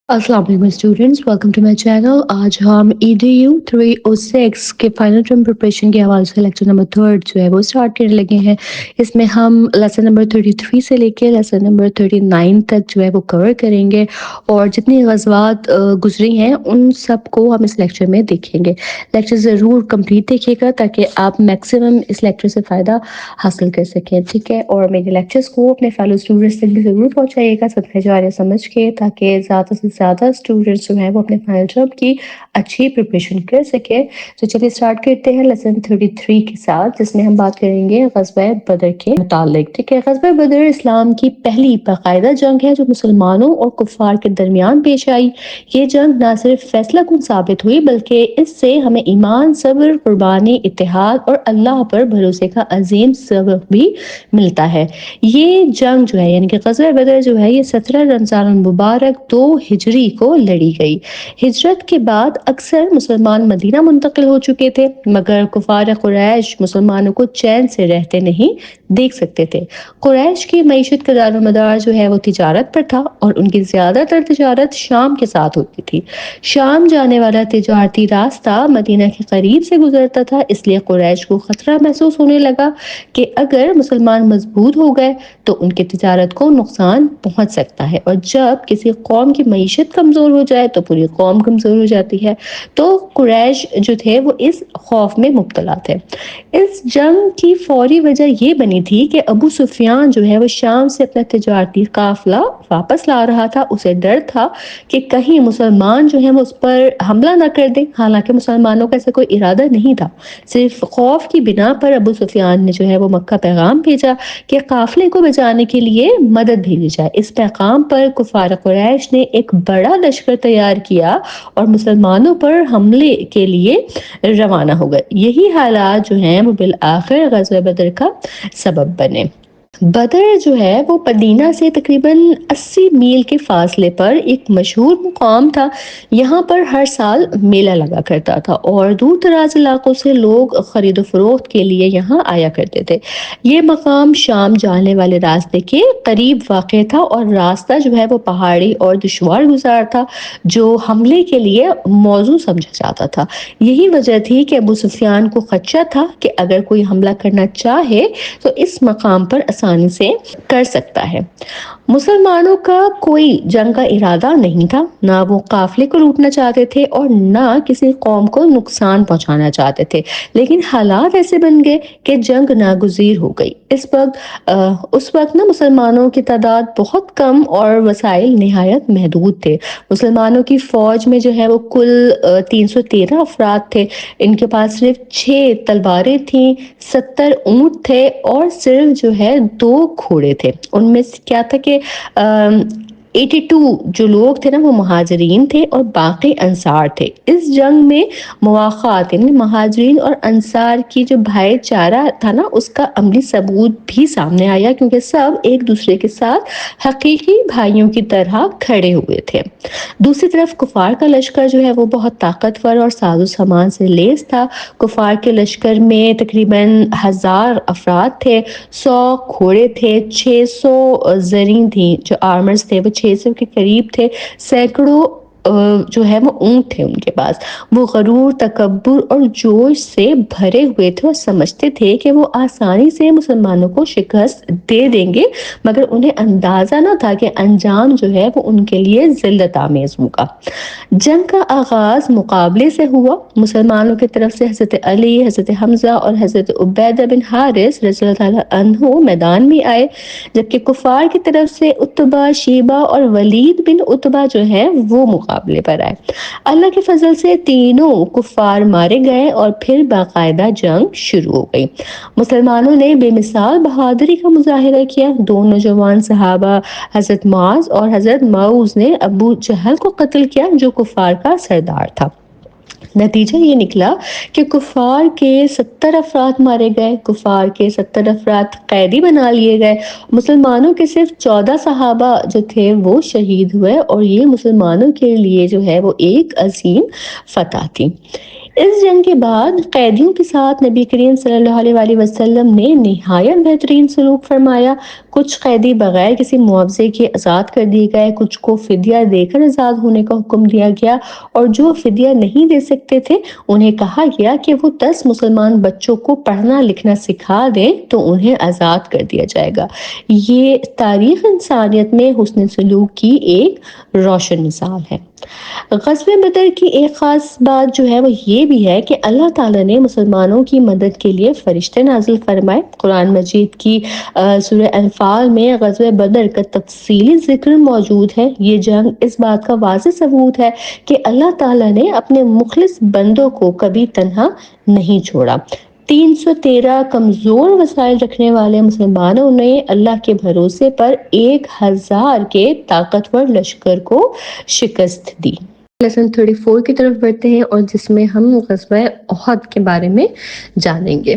السلام علیکم students, welcome to my channel. آج ہم EDU 306 کے فائنل ٹرم پریپریشن کے حوالے سے لیکچر نمبر 3 جو ہے وہ اسٹارٹ کرنے لگے ہیں۔ اس میں ہم لیسن نمبر 33 سے لے کے لیسن نمبر 39 تک جو ہے وہ کور کریں گے، اور جتنی غزوات گزری ہیں ان سب کو ہم اس لیکچر میں دیکھیں گے۔ لیکچر ضرور کمپلیٹ دیکھیے گا تاکہ آپ میکسیمم اس لیکچر سے فائدہ حاصل کر سکیں، ٹھیک ہے؟ اور میرے لیکچرز کو اپنے فیلو اسٹوڈنٹس تک بھی ضرور پہنچائیے گا صدقہ جاریہ سمجھ کے، تاکہ زیادہ سے زیادہ اسٹوڈنٹس جو ہیں وہ اپنے فائنل ٹرم کی اچھی پریپریشن کر سکے۔ تو چلیے اسٹارٹ کرتے ہیں لیسن 33 کے ساتھ، جس میں ہم بات کریں گے غزوہ بدر کے متعلق، ٹھیک ہے؟ غزوہ بدر اسلام کی پہلی باقاعدہ جنگ ہے جو مسلمانوں اور کفار کے درمیان پیش آئی۔ یہ جنگ نہ صرف فیصلہ کن ثابت ہوئی بلکہ اس سے ہمیں ایمان، صبر، قربانی، اتحاد اور اللہ پر بھروسے کا عظیم سبق بھی ملتا ہے۔ یہ جنگ جو ہے یعنی کہ غزوہ بدر جو ہے یہ 17 رمضان المبارک 2 ہجری کو لڑی گئی۔ ہجرت کے بعد اکثر مسلمان مدینہ منتقل ہو چکے تھے، مگر کفار قریش مسلمانوں کو چین سے رہتے نہیں دیکھ سکتے تھے۔ قریش کی معیشت کا دار و مدار جو ہے وہ تجارت پر تھا، اور ان کی زیادہ تر تجارت شام کے ساتھ ہوتی تھی۔ شام جانے والا تجارتی راستہ مدینہ کے قریب سے گزرتا تھا، اس لیے قریش کو خطرہ محسوس ہونے لگا کہ اگر مسلمان مضبوط ہو گئے تو ان کی تجارت کو نقصان پہنچ سکتا ہے، اور جب کسی قوم کی معیشت کمزور ہو جائے تو پوری قوم کمزور ہو جاتی ہے۔ تو قریش جو تھے وہ اس خوف میں مبتلا تھے۔ اس جنگ کی فوری وجہ یہ بنی تھی کہ ابو سفیان جو ہے وہ شام سے اپنا تجارتی قافلہ واپس لا رہا تھا۔ اسے ڈر تھا کہ کہیں مسلمان جو ہیں وہ اس پر حملہ نہ کر دیں، حالانکہ مسلمانوں کا ایسا کوئی ارادہ نہیں تھا، صرف خوف کی بنا پر ابو سفیان نے جو ہے وہ مکہ پیغام بھیجا کہ قافلے کو بچانے کے لیے مدد بھیجی جائے۔ اس پیغام پر کفار قریش نے ایک بڑا لشکر تیار کیا اور مسلمانوں پر حملے کے لیے روانہ ہو گئے۔ یہی حالات جو ہیں وہ بالآخر غزوہ بدر کا سبب بنے۔ بدر جو ہے وہ مدینہ سے تقریباً 80 میل کے فاصلے پر ایک مشہور مقام تھا۔ یہاں پر ہر سال میلہ لگا کرتا تھا اور دور دراز علاقوں سے لوگ خرید و فروخت کے لیے یہاں آیا کرتے تھے۔ یہ مقام شام جانے والے راستے کے قریب واقع تھا، اور راستہ جو ہے وہ پہاڑی اور دشوار گزار تھا جو حملے کے لیے موزوں سمجھا جاتا تھا۔ یہی وجہ تھی کہ ابو سفیان کو خدشہ تھا کہ اگر کوئی حملہ کرنا چاہے تو اس مقام پر آسانی سے کر سکتا ہے۔ مسلمانوں کا کوئی جنگ کا ارادہ نہیں تھا، نہ وہ قافلے کو لوٹنا چاہتے تھے اور نہ کسی قوم کو نقصان پہنچانا چاہتے تھے، لیکن حالات ایسے بن گئے کہ جنگ ناگزیر ہو گئی۔ اس وقت نا مسلمانوں کی تعداد بہت کم اور وسائل نہایت محدود تھے۔ مسلمانوں کی فوج میں جو ہے وہ کل 313 افراد تھے۔ ان کے پاس صرف 6 تلواریں تھیں، 70 اونٹ تھے اور صرف جو ہے 2 گھوڑے تھے۔ ان میں کیا تھا کہ 82 جو لوگ تھے نا وہ مہاجرین تھے اور باقی انصار تھے۔ اس جنگ میں مواخات یعنی مہاجرین اور انصار کی جو بھائی چارہ تھا نا اس کا عملی ثبوت بھی سامنے آیا، کیونکہ سب ایک دوسرے کے ساتھ حقیقی بھائیوں کی طرح کھڑے ہوئے تھے۔ دوسری طرف کفار کا لشکر جو ہے وہ بہت طاقتور اور ساز و سامان سے لیس تھا۔ کفار کے لشکر میں تقریباً 1000 افراد تھے، 100 گھوڑے تھے، 600 زریں تھیں، جو آرمرز تھے وہ 600 کے قریب تھے، سینکڑوں جو ہے وہ اونٹ تھے ان کے پاس۔ وہ غرور، تکبر اور جوش سے بھرے ہوئے تھے اور سمجھتے تھے کہ وہ آسانی سے مسلمانوں کو شکست دے دیں گے، مگر انہیں اندازہ نہ تھا کہ انجام جو ہے وہ ان کے لیے ذلت آمیز ہوگا۔ جنگ کا آغاز مقابلے سے ہوا۔ مسلمانوں کی طرف سے حضرت علی، حضرت حمزہ اور حضرت عبیدہ بن حارث رضی اللہ تعالیٰ عنہ میدان میں آئے، جبکہ کفار کی طرف سے عتبہ، شیبہ اور ولید بن عتبہ جو ہیں وہ مقابلے پر آئے۔ اللہ کے فضل سے تینوں کفار مارے گئے اور پھر باقاعدہ جنگ شروع ہو گئی۔ مسلمانوں نے بے مثال بہادری کا مظاہرہ کیا۔ 2 نوجوان صحابہ حضرت معاذ اور حضرت معوذ نے ابو جہل کو قتل کیا جو کفار کا سردار تھا۔ نتیجہ یہ نکلا کہ کفار کے 70 افراد مارے گئے، کفار کے 70 افراد قیدی بنا لیے گئے۔ مسلمانوں کے صرف 14 صحابہ جو تھے وہ شہید ہوئے، اور یہ مسلمانوں کے لیے جو ہے وہ ایک عظیم فتح تھی۔ اس جنگ کے بعد قیدیوں کے ساتھ نبی کریم صلی اللہ علیہ وآلہ وسلم نے نہایت بہترین سلوک فرمایا۔ کچھ قیدی بغیر کسی معاوضے کے آزاد کر دیے گئے، کچھ کو فدیہ دے کر آزاد ہونے کا حکم دیا گیا، اور جو فدیہ نہیں دے سکتے تھے انہیں کہا گیا کہ وہ 10 مسلمان بچوں کو پڑھنا لکھنا سکھا دیں تو انہیں آزاد کر دیا جائے گا۔ یہ تاریخ انسانیت میں حسن سلوک کی ایک روشن مثال ہے۔ غزوہ بدر کی ایک خاص بات جو ہے وہ یہ بھی ہے کہ اللہ تعالیٰ نے مسلمانوں کی مدد کے لیے فرشتے نازل فرمائے۔ قرآن مجید کی سورہ انفال میں غزوہ بدر کا تفصیلی ذکر موجود ہے۔ یہ جنگ اس بات کا واضح ثبوت ہے کہ اللہ تعالیٰ نے اپنے مخلص بندوں کو کبھی تنہا نہیں چھوڑا۔ 313 کمزور وسائل رکھنے والے مسلمانوں نے اللہ کے بھروسے پر 1000 کے طاقتور لشکر کو شکست دی۔ لیسن 34 کی طرف بڑھتے ہیں اور جس میں ہم غزوہ احد کے بارے میں جانیں گے۔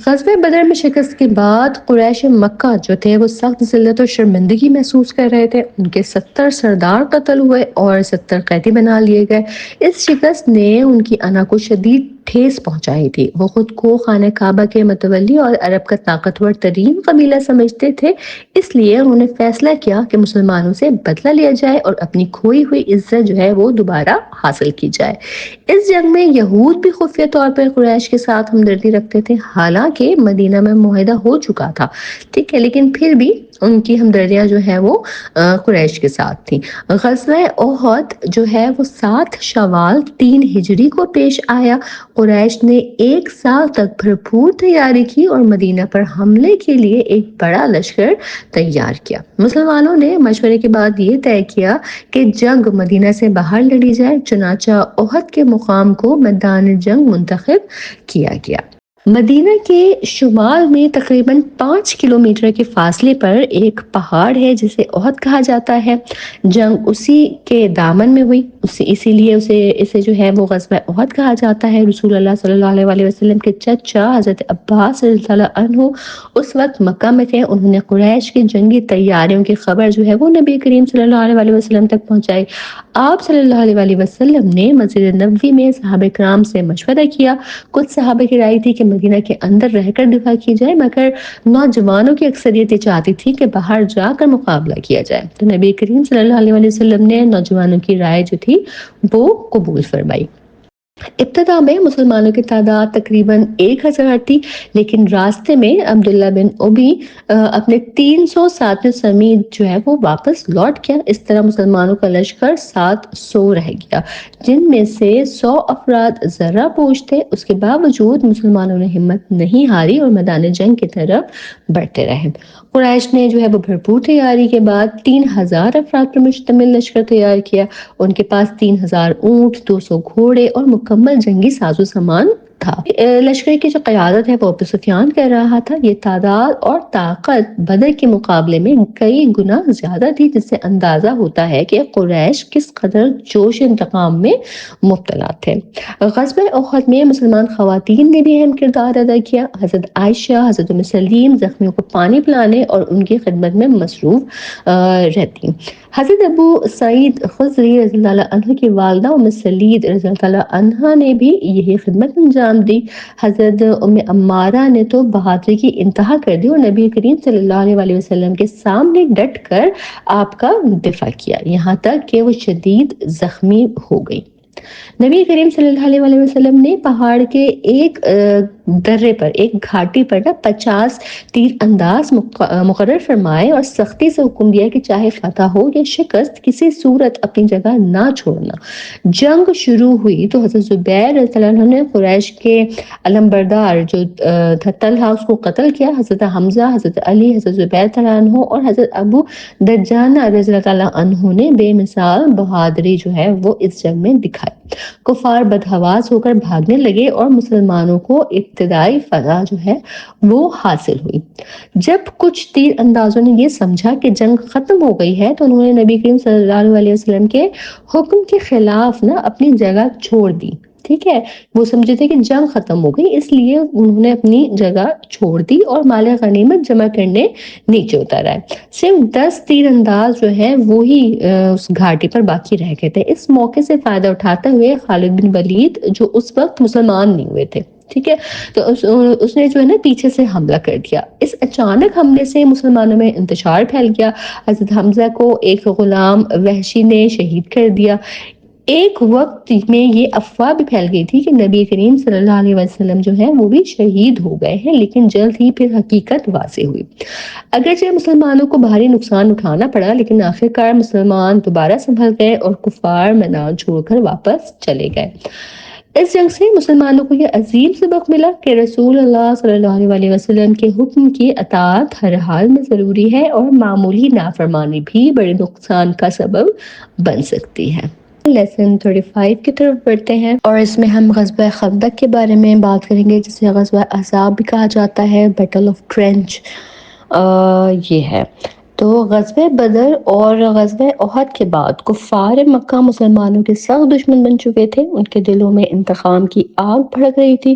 غزوہ بدر میں شکست کے بعد قریش مکہ جو تھے وہ سخت ذلت اور شرمندگی محسوس کر رہے تھے۔ ان کے 70 سردار قتل ہوئے اور 70 قیدی بنا لیے گئے۔ اس شکست نے ان کی انا کو شدید ٹھیس پہنچائی تھی۔ وہ خود کو خانہ کعبہ کے متولی اور عرب کا طاقتور ترین قبیلہ سمجھتے تھے، اس لیے انہوں نے فیصلہ کیا کہ مسلمانوں سے بدلہ لیا جائے اور اپنی کھوئی ہوئی عزت جو ہے وہ دوبارہ حاصل کی جائے۔ اس جنگ میں یہود بھی خفیہ طور پر قریش کے ساتھ ہمدردی رکھتے تھے، حالانکہ مدینہ میں معاہدہ ہو چکا تھا، ٹھیک ہے، لیکن پھر بھی ان کی ہمدردیاں جو ہے وہ قریش کے ساتھ تھیں۔ غزوہ احد جو ہے وہ 7 شوال 3 ہجری کو پیش آیا۔ قریش نے 1 سال تک بھرپور تیاری کی اور مدینہ پر حملے کے لیے ایک بڑا لشکر تیار کیا۔ مسلمانوں نے مشورے کے بعد یہ طے کیا کہ جنگ مدینہ سے باہر لڑی جائے، چنانچہ احد کے مقام کو میدان جنگ منتخب کیا گیا۔ مدینہ کے شمال میں تقریباً 5 کلومیٹر کے فاصلے پر ایک پہاڑ ہے جسے احد کہا جاتا ہے۔ جنگ اسی کے دامن میں ہوئی، اسی لیے اسے جو ہے وہ غزوہ احد کہا جاتا ہے۔ رسول اللہ صلی اللہ علیہ وسلم کے چچا حضرت عباس رضی اللہ عنہ اس وقت مکہ میں تھے۔ انہوں نے قریش کی جنگی تیاریوں کی خبر جو ہے وہ نبی کریم صلی اللہ علیہ وسلم تک پہنچائی۔ آپ صلی اللہ علیہ وسلم نے مسجد نبوی میں صحابہ کرام سے مشورہ کیا۔ کچھ صحابہ کی رائے تھی کہ مدینہ کے اندر رہ کر دفاع کی جائے، مگر نوجوانوں کی اکثریت یہ چاہتی تھی کہ باہر جا کر مقابلہ کیا جائے، تو نبی کریم صلی اللہ علیہ وسلم نے نوجوانوں کی رائے جو تھی وہ قبول فرمائی۔ ابتدا میں مسلمانوں کی تعداد تقریباً 1000 تھی، لیکن راستے میں عبداللہ بن ابی اپنے 300 ساتھیوں سمیت جو ہے وہ واپس لوٹ گیا۔ اس طرح مسلمانوں کا لشکر 700 رہ گیا، جن میں سے 100 افراد ذرہ پوش تھے۔ اس کے باوجود مسلمانوں نے ہمت نہیں ہاری اور میدان جنگ کی طرف بڑھتے رہے۔ قریش نے جو ہے وہ بھرپور تیاری کے بعد 3000 افراد پر مشتمل لشکر تیار کیا۔ ان کے پاس 3000 اونٹ، 200 گھوڑے اور مکمل جنگی ساز و سامان تھا۔ لشکر کی جو قیادت ہے وہ ابو سفیان کر رہا تھا۔ یہ تعداد اور طاقت بدر کے مقابلے میں کئی گنا زیادہ تھی، جس سے اندازہ ہوتا ہے کہ قریش کس قدر جوش انتقام میں مبتلا تھے۔ غزوہ احد میں مسلمان خواتین نے بھی اہم کردار ادا کیا۔ حضرت عائشہ، حضرت ام سلیم زخمیوں کو پانی پلانے اور ان کی خدمت میں مصروف رہتی۔ حضرت ابو سعید خدری رضی اللہ عنہ کی والدہ ام سلید رضی اللہ عنہ نے بھی یہی خدمت انجام دی۔ حضرت ام عمارہ نے تو بہادری کی انتہا کر دی اور نبی کریم صلی اللہ علیہ وسلم کے سامنے ڈٹ کر آپ کا دفاع کیا، یہاں تک کہ وہ شدید زخمی ہو گئی۔ نبی کریم صلی اللہ علیہ وسلم نے پہاڑ کے ایک درے پر، ایک گھاٹی پر 50 تیر انداز مقرر فرمائے اور سختی سے حکم دیا کہ چاہے فتح ہو یا شکست، کسی صورت اپنی جگہ نہ چھوڑنا۔ جنگ شروع ہوئی تو حضرت زبیر رضی اللہ عنہ نے قریش کے علمبردار جو تھا طلحہ اس کو قتل کیا۔ حضرت حمزہ، حضرت علی، حضرت زبیر رضی اللہ عنہ اور حضرت ابو دجانہ رضی اللہ عنہ نے بے مثال بہادری جو ہے وہ اس جنگ میں دکھائی۔ کفار بدحواس ہو کر بھاگنے لگے اور مسلمانوں کو ابتدائی فتح جو ہے وہ حاصل ہوئی۔ جب کچھ تیر اندازوں نے یہ سمجھا کہ جنگ ختم ہو گئی ہے تو انہوں نے نبی کریم صلی اللہ علیہ وسلم کے حکم کے خلاف اپنی جگہ چھوڑ دی، ٹھیک ہے، وہ سمجھے تھے کہ جنگ ختم ہو گئی، اس لیے انہوں نے اپنی جگہ چھوڑ دی اور مال غنیمت جمع کرنے نیچے اتر آئے۔ صرف 10 تیر انداز جو ہے وہی اس گھاٹی پر باقی رہ گئے تھے۔ اس موقع سے فائدہ اٹھاتے ہوئے خالد بن ولید جو اس وقت مسلمان نہیں ہوئے تھے، ٹھیک ہے، تو اس نے جو ہے نا پیچھے سے حملہ کر دیا۔ اس اچانک حملے سے مسلمانوں میں انتشار پھیل گیا۔ حضرت حمزہ کو ایک غلام وحشی نے شہید کر دیا۔ ایک وقت میں یہ افواہ بھی پھیل گئی تھی کہ نبی کریم صلی اللہ علیہ وسلم جو ہے وہ بھی شہید ہو گئے ہیں، لیکن جلد ہی پھر حقیقت واضح ہوئی۔ اگرچہ مسلمانوں کو بھاری نقصان اٹھانا پڑا، لیکن آخرکار مسلمان دوبارہ سنبھل گئے اور کفار میدان چھوڑ کر واپس چلے گئے۔ اس جنگ سے مسلمانوں کو یہ عظیم سبق ملا کہ رسول اللہ صلی اللہ علیہ وسلم کے حکم کی اطاعت ہر حال میں ضروری ہے، اور معمولی نافرمانی بھی بڑے نقصان کا سبب بن سکتی ہے۔ لیسن 35 کی طرف بڑھتے ہیں، اور اس میں ہم غزوہ خندق کے بارے میں بات کریں گے، جسے غزوہ احزاب بھی کہا جاتا ہے، بیٹل آف ٹرینچ یہ ہے۔ تو غزوہ بدر اور غزوہ احد کے بعد کفار مکہ مسلمانوں کے سخت دشمن بن چکے تھے۔ ان کے دلوں میں انتقام کی آگ بھڑک رہی تھی۔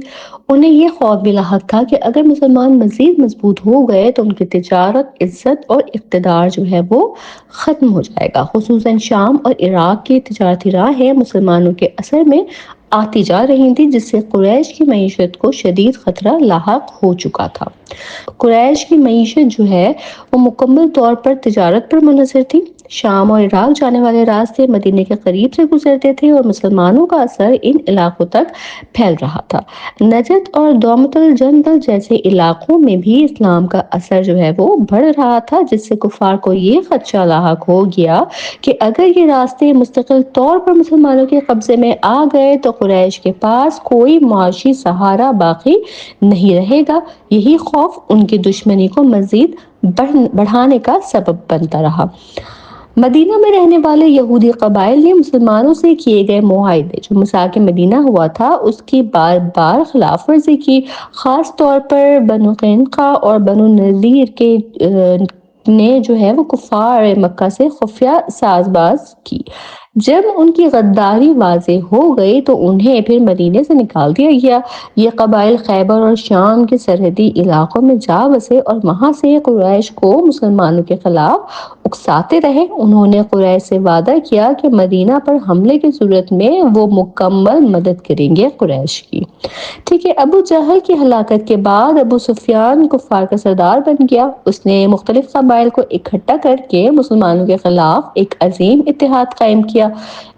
انہیں یہ خوف بھی لاحق تھا کہ اگر مسلمان مزید مضبوط ہو گئے تو ان کی تجارت، عزت اور اقتدار جو ہے وہ ختم ہو جائے گا۔ خصوصاً شام اور عراق کی تجارتی راہیں مسلمانوں کے اثر میں آتی جا رہی تھی، جس سے قریش کی معیشت کو شدید خطرہ لاحق ہو چکا تھا۔ قریش کی معیشت جو ہے وہ مکمل طور پر تجارت پر منحصر تھی۔ شام اور عراق جانے والے راستے مدینے کے قریب سے گزرتے تھے، اور مسلمانوں کا اثر ان علاقوں تک پھیل رہا تھا۔ نجد اور دومت الجندل جیسے علاقوں میں بھی اسلام کا اثر جو ہے وہ بڑھ رہا تھا، جس سے کفار کو یہ خدشہ لاحق ہو گیا کہ اگر یہ راستے مستقل طور پر مسلمانوں کے قبضے میں آ گئے تو قریش کے پاس کوئی معاشی سہارا باقی نہیں رہے گا۔ یہی خوف ان کی دشمنی کو مزید بڑھانے کا سبب بنتا رہا۔ مدینہ میں رہنے والے یہودی قبائل نے مسلمانوں سے کیے گئے معاہدے جو میثاق مدینہ ہوا تھا اس کی بار بار خلاف ورزی کی۔ خاص طور پر بنو قینقاع اور بنو نذیر کے نے جو ہے وہ کفار مکہ سے خفیہ ساز باز کی۔ جب ان کی غداری واضح ہو گئی تو انہیں پھر مدینے سے نکال دیا گیا۔ یہ قبائل خیبر اور شام کے سرحدی علاقوں میں جا بسے اور وہاں سے قریش کو مسلمانوں کے خلاف اکساتے رہے۔ انہوں نے قریش سے وعدہ کیا کہ مدینہ پر حملے کی صورت میں وہ مکمل مدد کریں گے قریش کی۔ ٹھیک ہے، ابو جہل کی ہلاکت کے بعد ابو سفیان کفار کا سردار بن گیا۔ اس نے مختلف قبائل کو اکٹھا کر کے مسلمانوں کے خلاف ایک عظیم اتحاد قائم کیا۔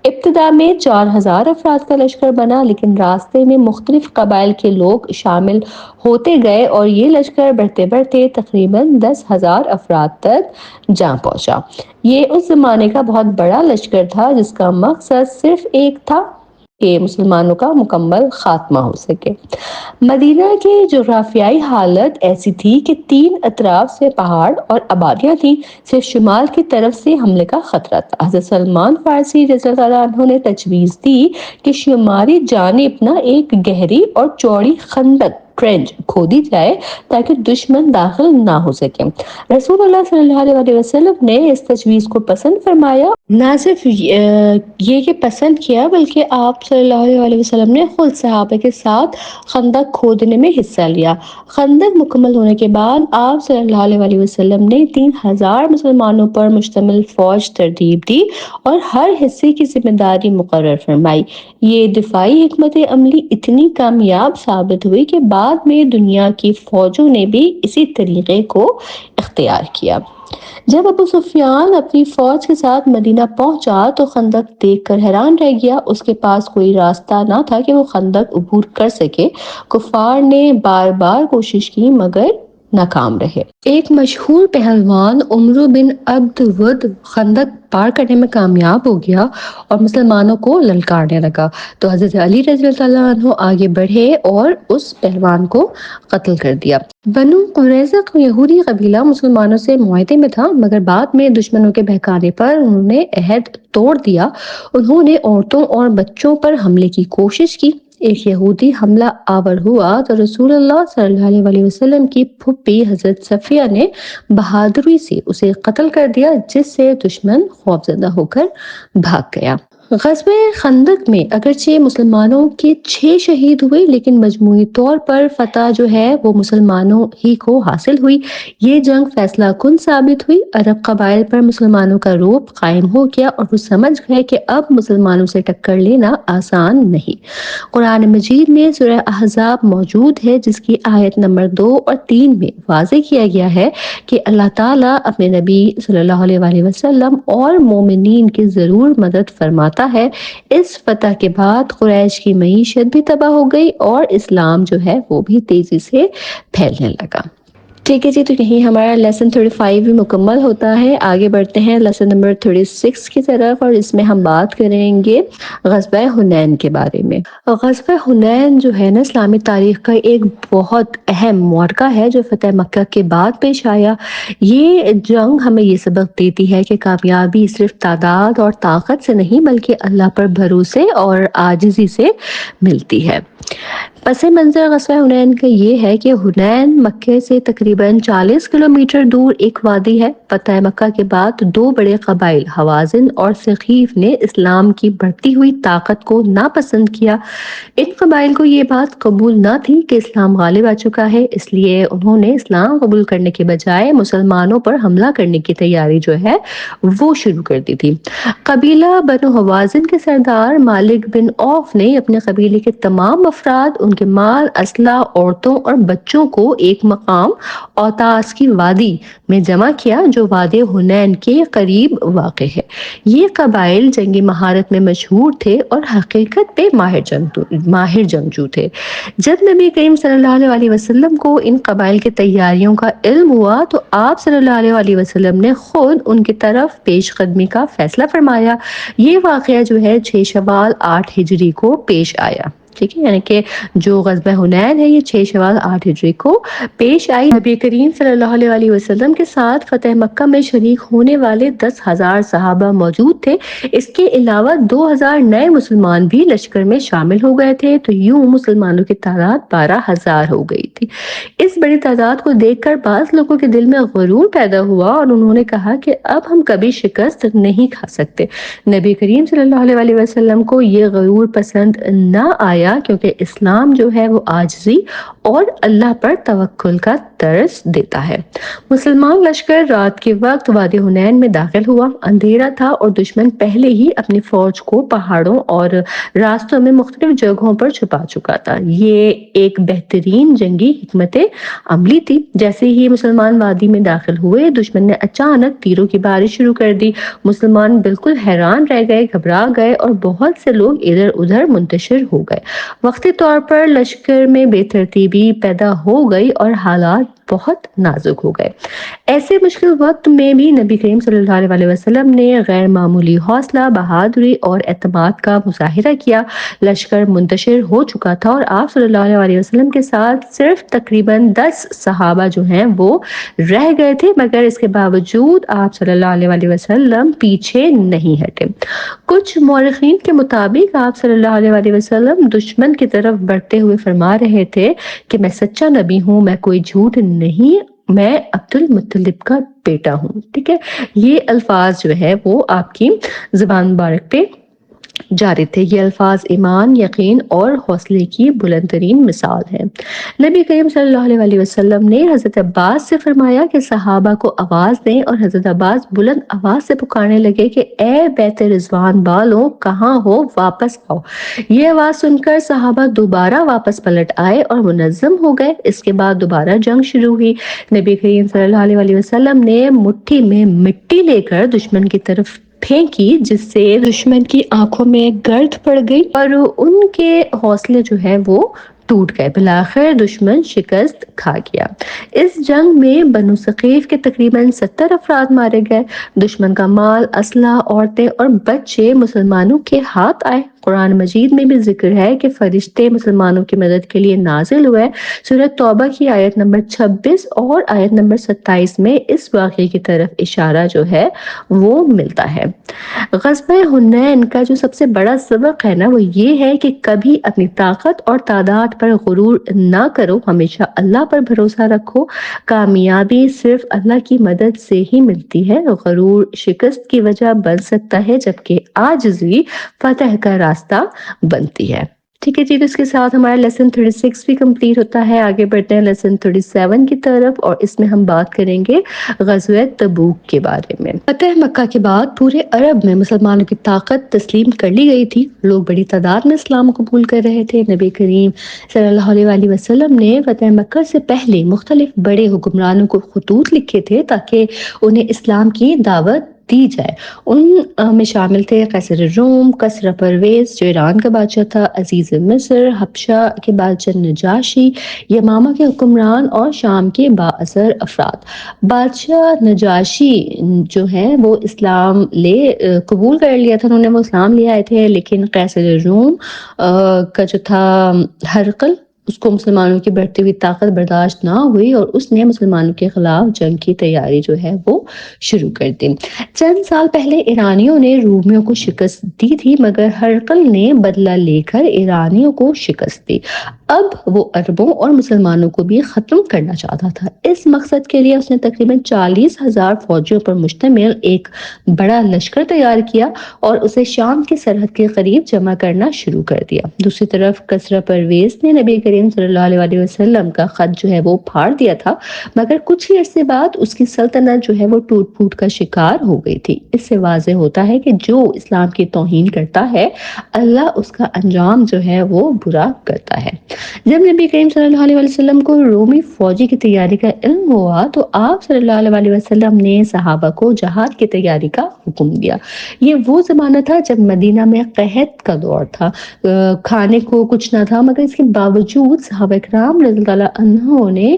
ابتدا میں 4000 افراد کا لشکر بنا، لیکن راستے میں مختلف قبائل کے لوگ شامل ہوتے گئے اور یہ لشکر بڑھتے بڑھتے تقریباً 10,000 افراد تک جا پہنچا۔ یہ اس زمانے کا بہت بڑا لشکر تھا جس کا مقصد صرف ایک تھا کہ مسلمانوں کا مکمل خاتمہ ہو سکے۔ مدینہ کی جغرافیائی حالت ایسی تھی کہ 3 اطراف سے پہاڑ اور آبادیاں تھیں، صرف شمال کی طرف سے حملے کا خطرہ تھا۔ حضرت سلمان فارسی رضی اللہ عنہ نے تجویز دی کہ شمالی جانب ایک گہری اور چوڑی خندق ٹرینچ کھودی جائے تاکہ دشمن داخل نہ ہو سکے۔ رسول اللہ صلی اللہ علیہ وسلم نے اس تجویز کو پسند فرمایا۔ نہ صرف یہ کہ پسند کیا بلکہ آپ صلی اللہ علیہ وسلم نے خود صحابہ کے ساتھ خندق کھودنے میں حصہ لیا۔ خندق مکمل ہونے کے بعد آپ صلی اللہ علیہ وسلم نے 3000 مسلمانوں پر مشتمل فوج ترتیب دی اور ہر حصے کی ذمہ داری مقرر فرمائی۔ یہ دفاعی حکمت عملی اتنی کامیاب ثابت ہوئی کہ بعد میں دنیا کی فوجوں نے بھی اسی طریقے کو اختیار کیا۔ جب ابو سفیان اپنی فوج کے ساتھ مدینہ پہنچا تو خندق دیکھ کر حیران رہ گیا۔ اس کے پاس کوئی راستہ نہ تھا کہ وہ خندق عبور کر سکے۔ کفار نے بار بار کوشش کی مگر ناکام رہے۔ ایک مشہور پہلوان عمرو بن عبد ود خندق پار کرنے میں کامیاب ہو گیا اور مسلمانوں کو للکارنے لگا، تو حضرت علی رضی اللہ عنہ آگے بڑھے اور اس پہلوان کو قتل کر دیا۔ بنو قریظہ یہودی قبیلہ مسلمانوں سے معاہدے میں تھا، مگر بعد میں دشمنوں کے بہکانے پر انہوں نے عہد توڑ دیا۔ انہوں نے عورتوں اور بچوں پر حملے کی کوشش کی۔ ایک یہودی حملہ آور ہوا تو رسول اللہ صلی اللہ علیہ وسلم کی پھوپھی حضرت صفیہ نے بہادری سے اسے قتل کر دیا، جس سے دشمن خوفزدہ ہو کر بھاگ گیا۔ غزوہ خندق میں اگرچہ مسلمانوں کے 6 شہید ہوئے لیکن مجموعی طور پر فتح جو ہے وہ مسلمانوں ہی کو حاصل ہوئی۔ یہ جنگ فیصلہ کن ثابت ہوئی۔ عرب قبائل پر مسلمانوں کا رعب قائم ہو گیا اور وہ سمجھ گئے کہ اب مسلمانوں سے ٹکر لینا آسان نہیں۔ قرآن مجید میں سورہ احزاب موجود ہے جس کی آیت نمبر 2 اور 3 میں واضح کیا گیا ہے کہ اللہ تعالیٰ اپنے نبی صلی اللہ علیہ وسلم اور مومنین کی ضرور مدد فرماتا ہے۔ اس فتح کے بعد قریش کی معیشت بھی تباہ ہو گئی اور اسلام جو ہے وہ بھی تیزی سے پھیلنے لگا۔ ٹھیک ہے جی، تو یہیں ہمارا لیسن 35 بھی مکمل ہوتا ہے۔ آگے بڑھتے ہیں لیسن نمبر 36 کی طرف، اور اس میں ہم بات کریں گے غزوہ حنین کے بارے میں۔ غزوہ حنین جو ہے نا اسلامی تاریخ کا ایک بہت اہم معرکہ ہے جو فتح مکہ کے بعد پیش آیا۔ یہ جنگ ہمیں یہ سبق دیتی ہے کہ کامیابی صرف تعداد اور طاقت سے نہیں بلکہ اللہ پر بھروسے اور عاجزی سے ملتی ہے۔ پس منظر غزوہ حنین کا یہ ہے کہ حنین مکہ سے تقریباً 40 کلومیٹر دور ایک وادی ہے۔ فتح مکہ کے بعد 2 بڑے قبائل حوازن اور ثقیف نے اسلام کی بڑھتی ہوئی طاقت کو ناپسند کیا۔ ان قبائل کو یہ بات قبول نہ تھی کہ اسلام غالب آ چکا ہے، اس لیے انہوں نے اسلام قبول کرنے کے بجائے مسلمانوں پر حملہ کرنے کی تیاری جو ہے وہ شروع کر دی تھی۔ قبیلہ بنو حوازن کے سردار مالک بن عوف نے اپنے قبیلے کے تمام افراد، ان کے مال، اسلحہ، عورتوں اور بچوں کو ایک مقام اوتاس کی وادی میں جمع کیا جو وادی حنین کے قریب واقع ہے۔ یہ قبائل جنگی مہارت میں مشہور تھے اور حقیقت میں ماہر جنگجو تھے۔ جب نبی کریم صلی اللہ علیہ وسلم کو ان قبائل کی تیاریوں کا علم ہوا تو آپ صلی اللہ علیہ وسلم نے خود ان کی طرف پیش قدمی کا فیصلہ فرمایا۔ یہ واقعہ جو ہے 6 شوال 8 ہجری کو پیش آیا۔ ٹھیک ہے، یعنی کہ جو غزوہ حنین ہے یہ 6 شوال 8 ہجری کو پیش آئی۔ نبی کریم صلی اللہ علیہ وسلم کے ساتھ فتح مکہ میں شریک ہونے والے 10,000 صحابہ موجود تھے۔ اس کے علاوہ 2,000 نئے مسلمان بھی لشکر میں شامل ہو گئے تھے، تو یوں مسلمانوں کی تعداد 12,000 ہو گئی تھی۔ اس بڑی تعداد کو دیکھ کر بعض لوگوں کے دل میں غرور پیدا ہوا اور انہوں نے کہا کہ اب ہم کبھی شکست نہیں کھا سکتے۔ نبی کریم صلی اللہ علیہ وسلم کو یہ غرور پسند نہ آیا کیونکہ اسلام جو ہے وہ عاجزی اور اللہ پر توکل کا درس دیتا ہے۔ مسلمان لشکر رات کے وقت وادی حنین میں داخل ہوا۔ اندھیرا تھا اور دشمن پہلے ہی اپنی فوج کو پہاڑوں اور راستوں میں مختلف جگہوں پر چھپا چکا تھا۔ یہ ایک بہترین جنگی حکمت عملی تھی۔ جیسے ہی مسلمان وادی میں داخل ہوئے دشمن نے اچانک تیروں کی بارش شروع کر دی۔ مسلمان بالکل حیران رہ گئے، گھبرا گئے اور بہت سے لوگ ادھر ادھر منتشر ہو گئے۔ وقتی طور پر لشکر میں بے ترتیبی پیدا ہو گئی اور حالات بہت نازک ہو گئے۔ ایسے مشکل وقت میں بھی نبی کریم صلی اللہ علیہ وسلم نے غیر معمولی حوصلہ، بہادری اور اعتماد کا مظاہرہ کیا۔ لشکر منتشر ہو چکا تھا اور آپ صلی اللہ علیہ وسلم کے ساتھ صرف تقریباً 10 صحابہ جو ہیں وہ رہ گئے تھے، مگر اس کے باوجود آپ صلی اللہ علیہ وسلم پیچھے نہیں ہٹے۔ کچھ مورخین کے مطابق آپ صلی اللہ علیہ وسلم دشمن کی طرف بڑھتے ہوئے فرما رہے تھے کہ میں سچا نبی ہوں، میں کوئی جھوٹ نہیں، میں عبد المطلب کا بیٹا ہوں۔ ٹھیک ہے، یہ الفاظ جو ہے وہ آپ کی زبان مبارک پہ جاری تھے۔ یہ الفاظ ایمان، یقین اور حوصلے کی بلند ترین مثال ہے۔ نبی کریم صلی اللہ علیہ وسلم نے حضرت عباس سے فرمایا کہ صحابہ کو آواز دیں، اور حضرت عباس بلند آواز سے پکارنے لگے کہ اے بیت رضوان والوں، کہاں ہو، واپس آؤ۔ یہ آواز سن کر صحابہ دوبارہ واپس پلٹ آئے اور منظم ہو گئے۔ اس کے بعد دوبارہ جنگ شروع ہوئی۔ نبی کریم صلی اللہ علیہ وسلم نے مٹھی میں مٹی لے کر دشمن کی طرف پھینکی، جس سے دشمن کی آنکھوں میں گرد پڑ گئی اور ان کے حوصلے جو ہے وہ ٹوٹ گئے۔ بالآخر دشمن شکست کھا گیا۔ اس جنگ میں بنو ثقیف کے تقریباً 70 افراد مارے گئے۔ دشمن کا مال، اسلحہ، عورتیں اور بچے مسلمانوں کے ہاتھ آئے۔ قرآن مجید میں بھی ذکر ہے کہ فرشتے مسلمانوں کی مدد کے لیے نازل ہوئے۔ سورہ توبہ کی آیت نمبر 26 اور آیت نمبر 27 میں اس واقعے کی طرف اشارہ جو ہے وہ ملتا ہے۔ غزوہ حنین کا جو سب سے بڑا سبق ہے نا وہ یہ ہے کہ کبھی اپنی طاقت اور تعداد پر غرور نہ کرو، ہمیشہ اللہ پر بھروسہ رکھو۔ کامیابی صرف اللہ کی مدد سے ہی ملتی ہے۔ غرور شکست کی وجہ بن سکتا ہے جبکہ عاجزی فتح کا راستہ بنتی ہے۔ ٹھیک ہے جی، تو اس کے ساتھ ہمارا لیسن 36 بھی کمپلیٹ ہوتا ہے۔ آگے بڑھتے ہیں لیسن 37 کی طرف، اور اس میں ہم بات کریں گے غزوہ تبوک کے بارے میں۔ فتح مکہ کے بعد پورے عرب میں مسلمانوں کی طاقت تسلیم کر لی گئی تھی۔ لوگ بڑی تعداد میں اسلام قبول کر رہے تھے۔ نبی کریم صلی اللہ علیہ وسلم نے فتح مکہ سے پہلے مختلف بڑے حکمرانوں کو خطوط لکھے تھے تاکہ انہیں اسلام کی دعوت دی جائے۔ ان میں شامل تھے قیصر روم، کسری پرویز جو ایران کا بادشاہ تھا، عزیز مصر، حبشہ کے بادشاہ نجاشی، یمامہ کے حکمران اور شام کے بااثر افراد۔ بادشاہ نجاشی جو ہیں وہ اسلام قبول کر لیا تھا، انہوں نے وہ اسلام لے آئے تھے، لیکن قیصر روم کا جو تھا ہرقل، اس کو مسلمانوں کی بڑھتی ہوئی طاقت برداشت نہ ہوئی اور اس نے مسلمانوں کے خلاف جنگ کی تیاری جو ہے وہ شروع کر دی۔ چند سال پہلے ایرانیوں نے رومیوں کو شکست دی تھی، مگر ہرقل نے بدلہ لے کر ایرانیوں کو شکست دی۔ اب وہ عربوں اور مسلمانوں کو بھی ختم کرنا چاہتا تھا۔ اس مقصد کے لیے اس نے تقریباً 40,000 فوجیوں پر مشتمل ایک بڑا لشکر تیار کیا اور اسے شام کی سرحد کے قریب جمع کرنا شروع کر دیا۔ دوسری طرف کسری پرویز نے نبی کریم صلی اللہ علیہ وسلم کا خط جو ہے وہ پھاڑ دیا تھا، مگر کچھ ہی عرصے بعد اس کی سلطنت جو ہے وہ ٹوٹ پھوٹ کا شکار ہو گئی تھی۔ اس سے واضح ہوتا ہے کہ جو اسلام کی توہین کرتا ہے اللہ اس کا انجام جو ہے وہ برا کرتا ہے۔ جب نبی کریم صلی اللہ علیہ وسلم کو رومی فوجی کی تیاری کا علم ہوا تو آپ صلی اللہ علیہ وسلم نے صحابہ کو جہاد کی تیاری کا حکم دیا۔ یہ وہ زمانہ تھا جب مدینہ میں قحط کا دور تھا، کھانے کو کچھ نہ تھا، مگر اس کے باوجود صحابہ اکرام رضی اللہ عنہ نے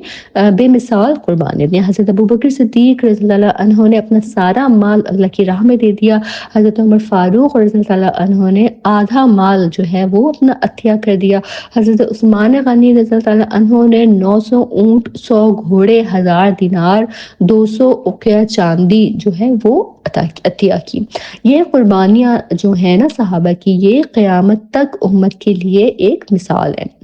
بے مثال قربانی دی۔ حضرت ابوبکر صدیق رضی اللہ عنہ نے اپنا سارا مال اللہ کی راہ میں دے دیا۔ حضرت عمر فاروق رضی اللہ عنہ نے آدھا مال جو ہے وہ اپنا عطیہ کر دیا۔ حضرت عثمان غنی رضی اللہ عنہ نے 900 اونٹ، 100 گھوڑے، 1000 دینار، 200 اوقیہ چاندی جو ہے وہ عطیہ کی۔ یہ قربانیاں جو ہیں نا صحابہ کی، یہ قیامت تک امت کے لیے ایک مثال ہے۔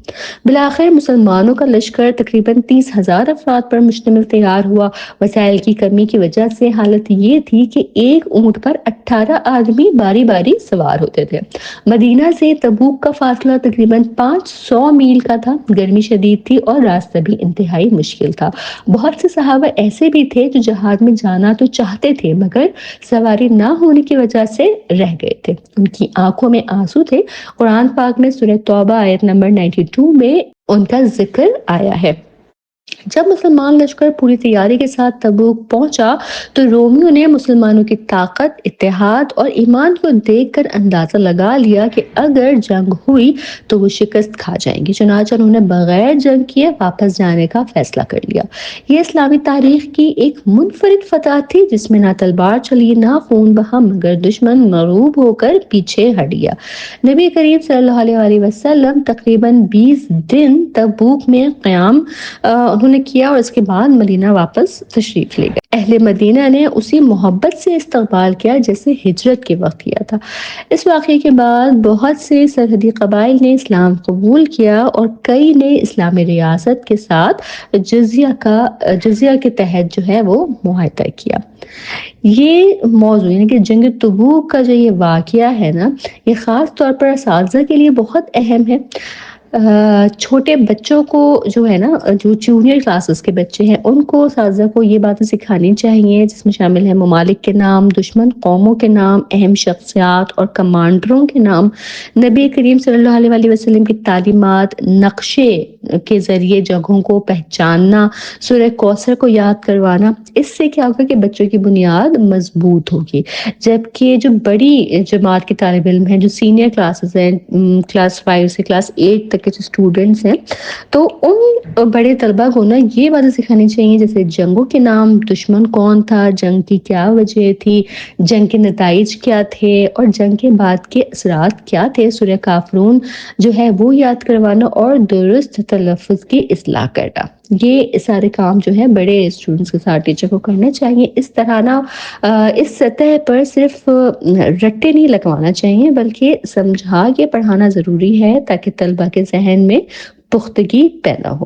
بالآخر مسلمانوں کا لشکر تقریباً 30,000 افراد پر مشتمل تیار ہوا۔ وسائل کی کمی کی وجہ سے حالت یہ تھی کہ ایک اونٹ پر 18 آدمی باری باری سوار ہوتے تھے۔ مدینہ سے تبوک کا فاصلہ تقریباً 500 میل کا تھا۔ گرمی شدید تھی اور راستہ بھی انتہائی مشکل تھا۔ بہت سے صحابہ ایسے بھی تھے جو جہاد میں جانا تو چاہتے تھے مگر سواری نہ ہونے کی وجہ سے رہ گئے تھے۔ ان کی آنکھوں میں آنسو تھے۔ قرآن پاک میں سورہ توبہ آیت نمبر 92 میں ان کا ذکر آیا ہے۔ جب مسلمان لشکر پوری تیاری کے ساتھ تبوک پہنچا تو رومیوں نے مسلمانوں کی طاقت، اتحاد اور ایمان کو دیکھ کر اندازہ لگا لیا کہ اگر جنگ ہوئی تو وہ شکست کھا جائیں گے، چنانچہ انہوں نے بغیر جنگ کیے واپس جانے کا فیصلہ کر لیا۔ یہ اسلامی تاریخ کی ایک منفرد فتح تھی جس میں نہ تلوار چلی نہ خون بہا، مگر دشمن مغلوب ہو کر پیچھے ہٹ گیا۔ نبی کریم صلی اللہ علیہ وسلم تقریباً 20 دن تبوک میں قیام انہوں نے کیا اور اس کے بعد مدینہ واپس تشریف لے گئے۔ اہل مدینہ نے اسی محبت سے استقبال کیا جیسے ہجرت کے وقت کیا تھا۔ اس واقعے کے بعد بہت سے سرحدی قبائل نے اسلام قبول کیا اور کئی نے اسلامی ریاست کے ساتھ جزیہ کے تحت جو ہے وہ معاہدہ کیا۔ یہ موضوع یعنی کہ جنگ تبوک کا جو یہ واقعہ ہے نا، یہ خاص طور پر اساتذہ کے لیے بہت اہم ہے۔ چھوٹے بچوں کو جو ہے نا، جو جونیئر کلاسز کے بچے ہیں، ان کو اساتذہ کو یہ باتیں سکھانی چاہیے جس میں شامل ہیں ممالک کے نام، دشمن قوموں کے نام، اہم شخصیات اور کمانڈروں کے نام، نبی کریم صلی اللہ علیہ وسلم کی تعلیمات، نقشے کے ذریعے جگہوں کو پہچاننا، سورہ کوثر کو یاد کروانا۔ اس سے کیا ہوگا کہ بچوں کی بنیاد مضبوط ہوگی، جبکہ جو بڑی جماعت کے طالب علم ہیں، جو سینئر کلاسز ہیں، کلاس 5 سے کلاس 8 تک کے جو اسٹوڈنٹس ہیں تو ان بڑے طلبہ کو نا یہ باتیں سکھانی چاہیے جیسے جنگوں کے نام، دشمن کون تھا، جنگ کی کیا وجہ تھی، جنگ کے نتائج کیا تھے اور جنگ کے بعد کے اثرات کیا تھے، سورہ کافرون جو ہے وہ یاد کروانا اور درست تلفظ کی اصلاح کرنا. یہ سارے کام جو ہے بڑے اسٹوڈنٹس کے ساتھ ٹیچر کو کرنے چاہیے. اس طرح نا اس سطح پر صرف رٹے نہیں لگوانا چاہیے بلکہ سمجھا کے پڑھانا ضروری ہے تاکہ طلبہ کے ذہن میں پختگی پیدا ہو.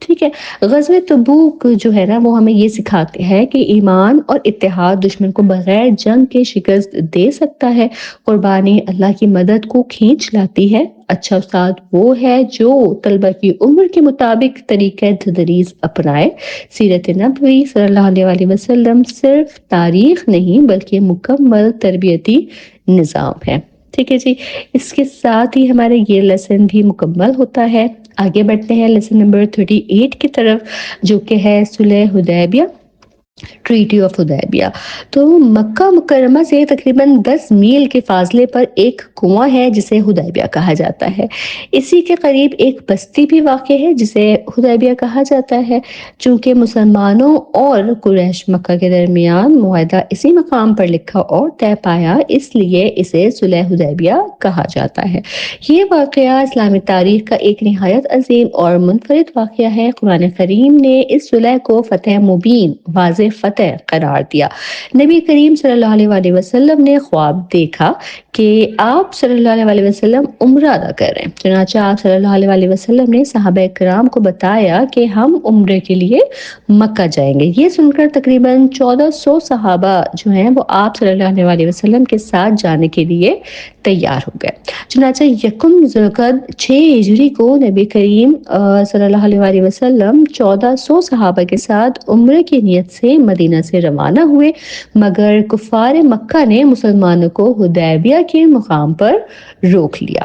ٹھیک ہے. غزوہ تبوک جو ہے نا وہ ہمیں یہ سکھاتے ہیں کہ ایمان اور اتحاد دشمن کو بغیر جنگ کے شکست دے سکتا ہے. قربانی اللہ کی مدد کو کھینچ لاتی ہے. اچھا استاد وہ ہے جو طلبہ کی عمر کے مطابق طریقہ تدریس اپنائے. سیرت نبوی صلی اللہ علیہ وسلم صرف تاریخ نہیں بلکہ مکمل تربیتی نظام ہے. ٹھیک ہے جی. اس کے ساتھ ہی ہمارے یہ لیسن بھی مکمل ہوتا ہے. آگے بڑھتے ہیں لیسن نمبر 38 کی طرف جو کہ ہے صلح حدیبیہ، ٹریٹی آف حدیبیہ. تو مکہ مکرمہ سے تقریباً 10 میل کے فاصلے پر ایک کنواں ہے جسے حدیبیہ کہا جاتا ہے. اسی کے قریب ایک بستی بھی واقع ہے جسے حدیبیہ کہا جاتا ہے. چونکہ مسلمانوں اور قریش مکہ کے درمیان معاہدہ اسی مقام پر لکھا اور طے پایا، اس لیے اسے صلح حدیبیہ کہا جاتا ہے. یہ واقعہ اسلامی تاریخ کا ایک نہایت عظیم اور منفرد واقعہ ہے. قرآن کریم نے اس صلح کو فتح مبین، واضح فتح قرار دیا. نبی کریم صلی اللہ علیہ وسلم نے خواب دیکھا کہ آپ صلی اللہ علیہ وسلم عمرہ ادا کر رہے ہیں. چنانچہ آپ صلی اللہ علیہ وسلم نے صحابہ کرام کو بتایا کہ ہم عمرے کے لیے مکہ جائیں گے. یہ سن کر تقریباً 1400 صحابہ جو ہیں وہ آپ صلی اللہ علیہ وسلم کے ساتھ جانے کے لیے تیار ہو گئے. چنانچہ یکم ذوالقعدہ 6 ہجری کو نبی کریم صلی اللہ علیہ وسلم 1400 صحابہ کے ساتھ عمرے کی نیت سے مدینہ سے روانہ ہوئے، مگر کفار مکہ نے مسلمانوں کو حدیبیہ کے مقام پر روک لیا.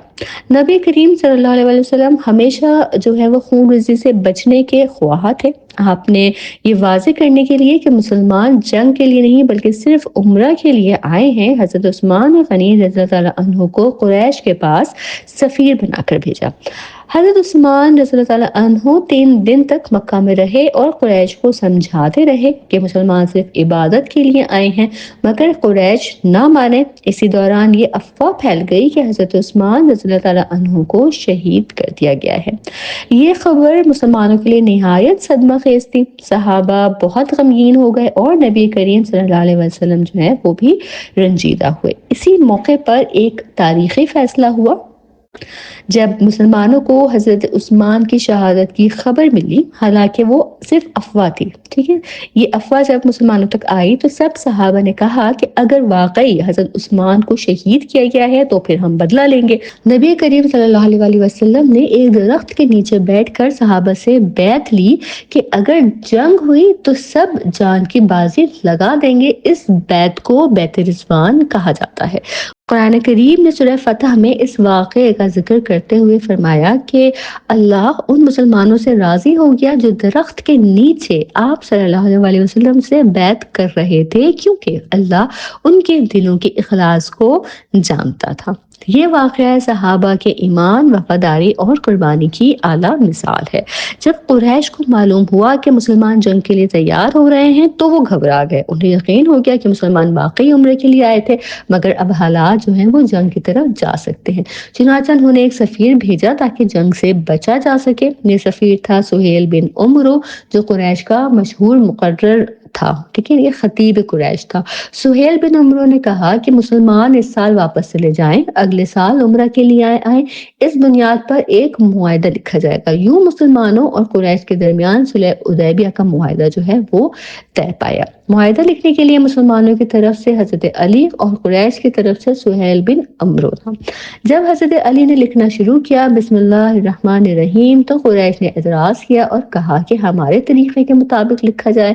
نبی کریم صلی اللہ علیہ وسلم ہمیشہ جو ہے وہ خون ریزی سے بچنے کے خواہاں تھے. آپ نے یہ واضح کرنے کے لیے کہ مسلمان جنگ کے لیے نہیں بلکہ صرف عمرہ کے لیے آئے ہیں، حضرت عثمان غنی رضی اللہ عنہ کو قریش کے پاس سفیر بنا کر بھیجا. حضرت عثمان رضی اللہ عنہ 3 دن تک مکہ میں رہے اور قریش کو سمجھاتے رہے کہ مسلمان صرف عبادت کے لیے آئے ہیں، مگر قریش نہ مانے. اسی دوران یہ افواہ پھیل گئی کہ حضرت عثمان رضی اللہ عنہ کو شہید کر دیا گیا ہے. یہ خبر مسلمانوں کے لیے نہایت صدمہ خیز تھی. صحابہ بہت غمگین ہو گئے اور نبی کریم صلی اللہ علیہ وسلم جو ہے وہ بھی رنجیدہ ہوئے. اسی موقع پر ایک تاریخی فیصلہ ہوا. جب مسلمانوں کو حضرت عثمان کی شہادت کی خبر ملی، حالانکہ وہ صرف افواہ تھی، ٹھیک ہے، یہ افواہ جب مسلمانوں تک آئی تو سب صحابہ نے کہا کہ اگر واقعی حضرت عثمان کو شہید کیا گیا ہے تو پھر ہم بدلہ لیں گے. نبی کریم صلی اللہ علیہ وسلم نے ایک درخت کے نیچے بیٹھ کر صحابہ سے بیعت لی کہ اگر جنگ ہوئی تو سب جان کی بازی لگا دیں گے. اس بیعت کو بیعت رضوان کہا جاتا ہے. قرآن کریم نے سورہ فتح میں اس واقعے کا ذکر کرتے ہوئے فرمایا کہ اللہ ان مسلمانوں سے راضی ہو گیا جو درخت کے نیچے آپ صلی اللہ علیہ وسلم سے بیعت کر رہے تھے، کیونکہ اللہ ان کے دلوں کے اخلاص کو جانتا تھا. یہ واقعہ صحابہ کے ایمان، وفاداری اور قربانی کی اعلیٰ مثال ہے. جب قریش کو معلوم ہوا کہ مسلمان جنگ کے لیے تیار ہو رہے ہیں تو وہ گھبرا گئے. انہیں یقین ہو گیا کہ مسلمان واقعی عمرے کے لیے آئے تھے، مگر اب حالات جو ہیں وہ جنگ کی طرف جا سکتے ہیں. چنانچہ انہوں نے ایک سفیر بھیجا تاکہ جنگ سے بچا جا سکے. یہ سفیر تھا سہیل بن عمرو جو قریش کا مشہور مقرر تھا. ٹھیک ہے، یہ خطیب قریش تھا. سہیل بن عمرو نے کہا کہ مسلمان اس سال واپس چلے جائیں، اگلے سال عمرہ کے لیے آئیں. اس بنیاد پر ایک معاہدہ لکھا جائے گا. یوں مسلمانوں اور قریش کے درمیان صلح حدیبیہ کا معاہدہ جو ہے وہ طے پایا. معاہدہ لکھنے کے لیے مسلمانوں کی طرف سے حضرت علی اور قریش کی طرف سے سہیل بن عمرو تھا. جب حضرت علی نے لکھنا شروع کیا بسم اللہ الرحمن الرحیم، تو قریش نے اعتراض کیا اور کہا کہ ہمارے طریقے کے مطابق لکھا جائے.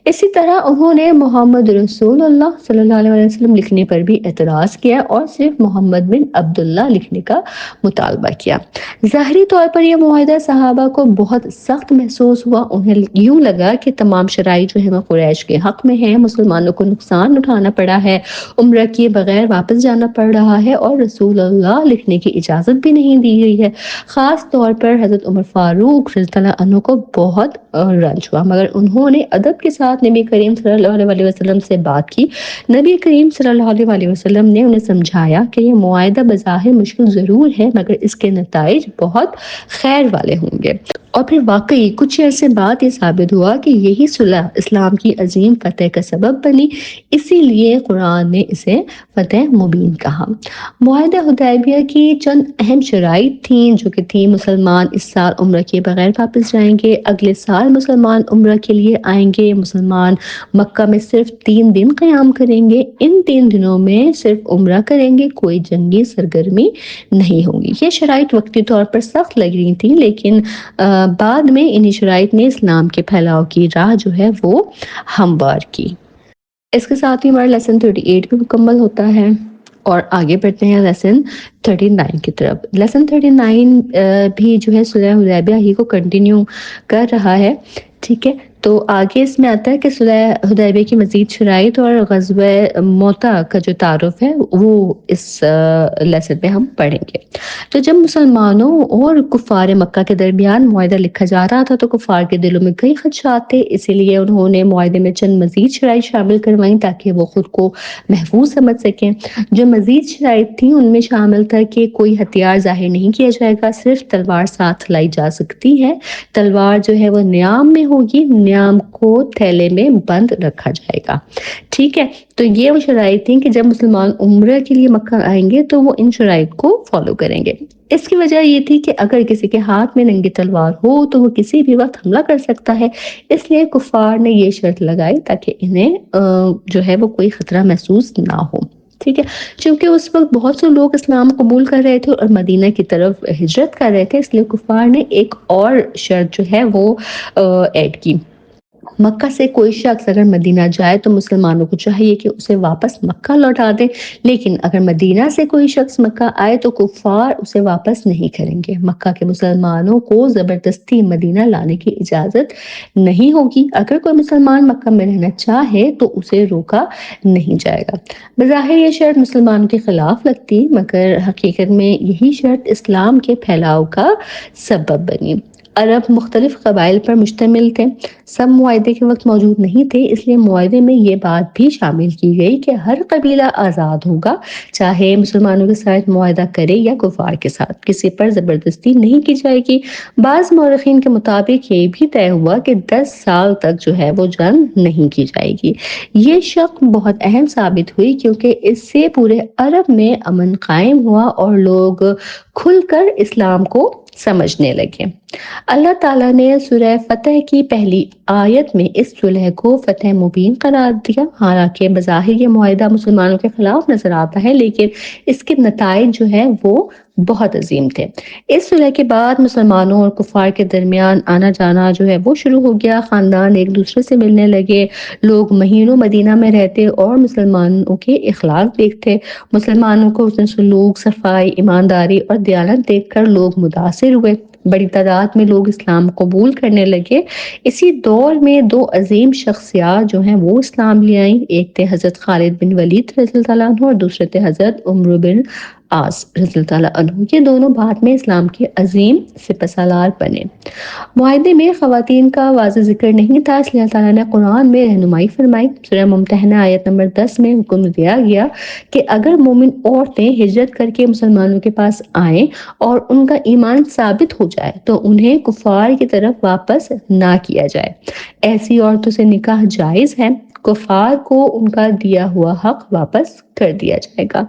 اس اسی طرح انہوں نے محمد رسول اللہ صلی اللہ علیہ وسلم لکھنے پر بھی اعتراض کیا اور صرف محمد بن عبداللہ لکھنے کا مطالبہ کیا۔ ظاہری طور پر یہ معاہدہ صحابہ کو بہت سخت محسوس ہوا، انہیں یوں لگا کہ تمام شرائط جو ہے وہ قریش کے حق میں ہیں، مسلمانوں کو نقصان اٹھانا پڑا ہے، عمرہ کیے بغیر واپس جانا پڑ رہا ہے اور رسول اللہ لکھنے کی اجازت بھی نہیں دی گئی ہے۔ خاص طور پر حضرت عمر فاروق رضی اللہ عنہ کو بہت رنج ہوا، مگر انہوں نے ادب کے ساتھ نبی کریم صلی اللہ علیہ وسلم سے بات کی۔ نبی کریم صلی اللہ علیہ وسلم نے انہیں سمجھایا کہ یہ معاہدہ بظاہر مشکل ضرور ہے مگر اس کے نتائج بہت خیر والے ہوں گے۔ اور پھر واقعی کچھ عرصے بعد یہ ثابت ہوا کہ یہی صلح اسلام کی عظیم فتح کا سبب بنی، اسی لیے قرآن نے اسے فتح مبین کہا۔ معاہدہ حدیبیہ کی چند اہم شرائط تھیں جو کہ تھیں: مسلمان اس سال عمرہ کے بغیر واپس جائیں گے، اگلے سال مسلمان عمرہ کے لیے آئیں گے، مسلمان مکہ میں صرف 3 دن قیام کریں گے، ان 3 دنوں میں صرف عمرہ کریں گے، کوئی جنگی سرگرمی نہیں ہوگی۔ یہ شرائط وقتی طور پر سخت لگ رہی تھیں لیکن بعد میں انہی شرائط نے اسلام کے پھیلاؤ کی راہ جو ہے وہ ہموار کی۔ اس کے ساتھ ہی ہمارا لیسن 38 بھی مکمل ہوتا ہے اور آگے بڑھتے ہیں لیسن 39 کی طرف۔ لیسن 39 بھی جو ہے صلح حدیبیہ ہی کو کنٹینیو کر رہا ہے، ٹھیک ہے۔ تو آگے اس میں آتا ہے کہ صلح حدیبیہ کی مزید شرائط اور غزوہ موتا کا جو تعارف ہے وہ اس لیسن میں ہم پڑھیں گے۔ تو جب مسلمانوں اور کفار مکہ کے درمیان معاہدہ لکھا جا رہا تھا تو کفار کے دلوں میں کئی خدشات تھے، اسی لیے انہوں نے معاہدے میں چند مزید شرائط شامل کروائیں تاکہ وہ خود کو محفوظ سمجھ سکیں۔ جو مزید شرائط تھیں ان میں شامل تھا کہ کوئی ہتھیار ظاہر نہیں کیا جائے گا، صرف تلوار ساتھ لائی جا سکتی ہے، تلوار جو ہے وہ نیام میں ہوگی، نیام کو تھیلے میں بند رکھا جائے گا، ٹھیک ہے۔ تو یہ وہ شرائط تھیں کہ جب مسلمان عمرہ کے لیے مکہ آئیں گے تو وہ ان شرائط کو فالو کریں گے۔ اس کی وجہ یہ تھی کہ اگر کسی کے ہاتھ میں ننگی تلوار ہو تو وہ کسی بھی وقت حملہ کر سکتا ہے، اس لیے کفار نے یہ شرط لگائی تاکہ انہیں جو ہے وہ کوئی خطرہ محسوس نہ ہو، ٹھیک ہے۔ چونکہ اس وقت بہت سے لوگ اسلام قبول کر رہے تھے اور مدینہ کی طرف ہجرت کر رہے تھے، اس لیے کفار نے ایک اور شرط جو ہے وہ ایڈ کی۔ مکہ سے کوئی شخص اگر مدینہ جائے تو مسلمانوں کو چاہیے کہ اسے واپس مکہ لوٹا دیں، لیکن اگر مدینہ سے کوئی شخص مکہ آئے تو کفار اسے واپس نہیں کریں گے۔ مکہ کے مسلمانوں کو زبردستی مدینہ لانے کی اجازت نہیں ہوگی، اگر کوئی مسلمان مکہ میں رہنا چاہے تو اسے روکا نہیں جائے گا۔ بظاہر یہ شرط مسلمانوں کے خلاف لگتی مگر حقیقت میں یہی شرط اسلام کے پھیلاؤ کا سبب بنی۔ عرب مختلف قبائل پر مشتمل تھے، سب معاہدے کے وقت موجود نہیں تھے، اس لیے معاہدے میں یہ بات بھی شامل کی گئی کہ ہر قبیلہ آزاد ہوگا، چاہے مسلمانوں کے ساتھ معاہدہ کرے یا کفار کے ساتھ، کسی پر زبردستی نہیں کی جائے گی۔ بعض مورخین کے مطابق یہ بھی طے ہوا کہ 10 سال تک جو ہے وہ جنگ نہیں کی جائے گی۔ یہ شرط بہت اہم ثابت ہوئی کیونکہ اس سے پورے عرب میں امن قائم ہوا اور لوگ کھل کر اسلام کو سمجھنے لگے۔ اللہ تعالیٰ نے سورہ فتح کی پہلی آیت میں اس صلح کو فتح مبین قرار دیا۔ حالانکہ بظاہر یہ معاہدہ مسلمانوں کے خلاف نظر آتا ہے لیکن اس کے نتائج جو ہے وہ بہت عظیم تھے۔ اس صلح کے بعد مسلمانوں اور کفار کے درمیان آنا جانا جو ہے وہ شروع ہو گیا، خاندان ایک دوسرے سے ملنے لگے، لوگ مہینوں مدینہ میں رہتے اور مسلمانوں کے اخلاق دیکھتے، مسلمانوں کو حسن سلوک، صفائی، ایمانداری اور دیانت دیکھ کر لوگ متاثر ہوئے، بڑی تعداد میں لوگ اسلام قبول کرنے لگے۔ اسی دور میں 2 عظیم شخصیات جو ہیں وہ اسلام لے آئیں، ایک تھے حضرت خالد بن ولید رضی اللہ عنہ اور دوسرے تھے حضرت عمرو بن عاص رضی اللہ عنہ۔ یہ دونوں بعد میں اسلام کے عظیم سپہ سالار بنے۔ معاہدے میں خواتین کا واضح ذکر نہیں تھا، اس لیے اللہ تعالیٰ نے قرآن میں رہنمائی فرمائی۔ سورہ ممتحنہ آیت نمبر 10 میں حکم دیا گیا کہ اگر مومن عورتیں ہجرت کر کے مسلمانوں کے پاس آئیں اور ان کا ایمان ثابت ہو جائے تو انہیں کفار کی طرف واپس نہ کیا جائے، ایسی عورتوں سے نکاح جائز ہے، کفار کو ان کا دیا ہوا حق واپس کر دیا جائے گا۔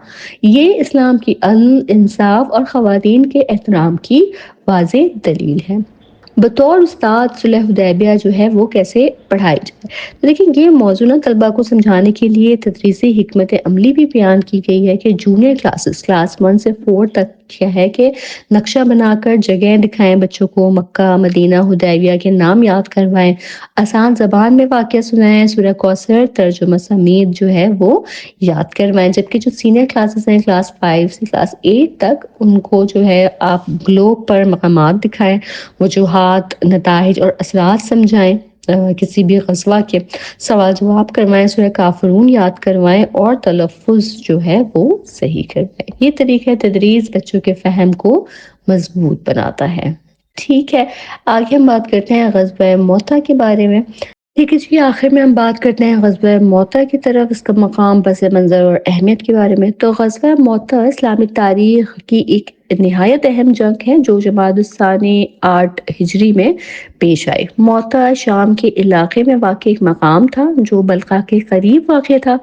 یہ اسلام کی عدل، انصاف اور خواتین کے احترام کی واضح دلیل ہے۔ بطور استاد صلح حدیبیہ جو ہے وہ کیسے پڑھائی جائے۔ تو دیکھیں یہ موضوع نا طلباء کو سمجھانے کے لیے تدریسی حکمت عملی بھی بیان کی گئی ہے کہ جونیئر کلاس 1 سے 4 تک کیا ہے کہ نقشہ بنا کر جگہیں دکھائیں بچوں کو، مکہ، مدینہ، حدیبیہ کے نام یاد کروائیں، آسان زبان میں واقعہ سنائیں، سورہ کوثر ترجمہ سمیت جو ہے وہ یاد کروائیں۔ جبکہ جو سینئر کلاسز ہیں کلاس 5 سے کلاس 8 تک ان کو جو ہے آپ گلوب پر مقامات دکھائیں، وجوہات، نتائج اور اثرات سمجھائیں، کسی بھی غزوہ کے سوال جواب کروائیں، سورہ کافرون یاد کروائیں اور تلفظ جو ہے وہ صحیح کروائیں۔ یہ طریقہ تدریس بچوں کے فہم کو مضبوط بناتا ہے۔ ٹھیک ہے، آگے ہم بات کرتے ہیں غزوہ موتا کے بارے میں۔ ٹھیک ہے جی، آخر میں ہم بات کرتے ہیں غزوہ موتا کی طرف، اس کا مقام، پس منظر اور اہمیت کے بارے میں۔ تو غزوہ موتا اسلامی تاریخ کی ایک نہایت اہم جنگ ہے جو جمادی الثانی 8 ہجری میں پیش آئی۔ موتا شام کے علاقے میں واقع ایک مقام تھا جو بلقا کے قریب واقع تھا۔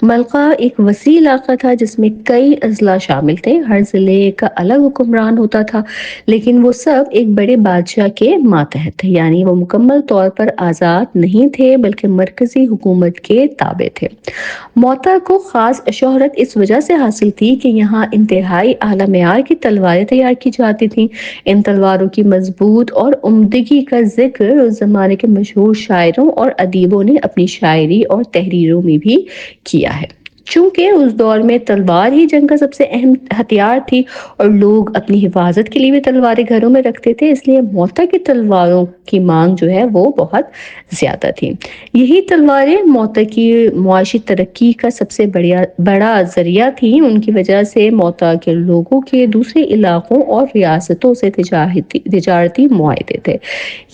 بلقا ایک وسیع علاقہ تھا جس میں کئی اضلاع شامل تھے، ہر ضلع کا الگ حکمران ہوتا تھا، لیکن وہ سب ایک بڑے بادشاہ کے ماتحت تھے، یعنی وہ مکمل طور پر آزاد نہیں تھے بلکہ مرکزی حکومت کے تابع تھے۔ موتا کو خاص شہرت اس وجہ سے حاصل تھی کہ یہاں انتہائی اعلیٰ معیار کی تلواریں تیار کی جاتی تھیں۔ ان تلواروں کی مضبوط اور عمدگی کا ذکر اس زمانے کے مشہور شاعروں اور ادیبوں نے اپنی شاعری اور تحریروں میں بھی کیا ہے۔ چونکہ اس دور میں تلوار ہی جنگ کا سب سے اہم ہتھیار تھی اور لوگ اپنی حفاظت کے لیے بھی تلواریں گھروں میں رکھتے تھے، اس لیے موتا کی تلواروں کی مانگ جو ہے وہ بہت زیادہ تھی۔ یہی تلواریں موتا کی معاشی ترقی کا سب سے بڑا ذریعہ تھیں۔ ان کی وجہ سے موتا کے لوگوں کے دوسرے علاقوں اور ریاستوں سے تجارتی معاہدے تھے۔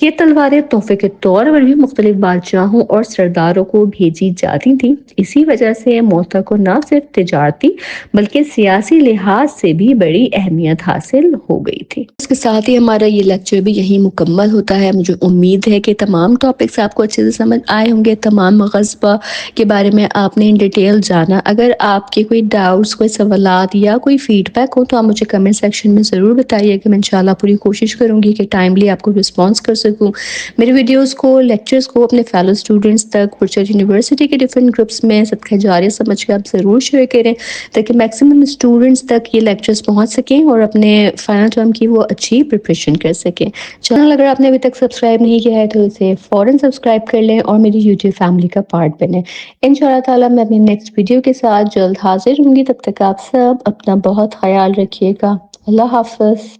یہ تلواریں تحفے کے طور پر بھی مختلف بادشاہوں اور سرداروں کو بھیجی جاتی تھیں۔ اسی وجہ سے موتا کو نہ صرف تجارتی بلکہ سیاسی لحاظ سے بھی بڑی اہمیت حاصل ہو گئی تھی۔ اس کے ساتھ ہی ہمارا یہ لیکچر بھی یہی مکمل ہوتا ہے۔ مجھے امید ہے کہ تمام ٹاپکس آپ کو اچھے سے سمجھ آئے ہوں گے، تمام غزوہ کے بارے میں آپ نے ان ڈیٹیل جانا۔ اگر آپ کے کوئی ڈاؤٹس، کوئی سوالات یا کوئی فیڈ بیک ہو تو آپ مجھے کمنٹ سیکشن میں ضرور بتائیے کہ میں انشاءاللہ پوری کوشش کروں گی کہ ٹائملی آپ کو رسپانس کر سکوں۔ میری ویڈیوز کو، لیکچرز کو اپنے فیلو اسٹوڈنٹس تک، پرچر یونیورسٹی کے ڈیفرنٹ گروپس میں صدقہ جاریہ سمجھ کے آپ ضرور شیئر کریں تاکہ میکسیمم اسٹوڈنٹس تک یہ لیکچرز پہنچ سکیں اور اپنے فائنل ٹرم کی وہ اچھی پریپریشن کر سکیں۔ چینل اگر آپ نے ابھی تک سبسکرائب نہیں کیا ہے تو اسے فوراً سبسکرائب کر لیں اور میری یوٹیوب فیملی کا پارٹ بنیں۔ انشاءاللہ تعالیٰ میں اپنی نیکسٹ ویڈیو کے ساتھ جلد حاضر ہوں گی، تب تک آپ سب اپنا بہت خیال رکھیے گا۔ اللہ حافظ۔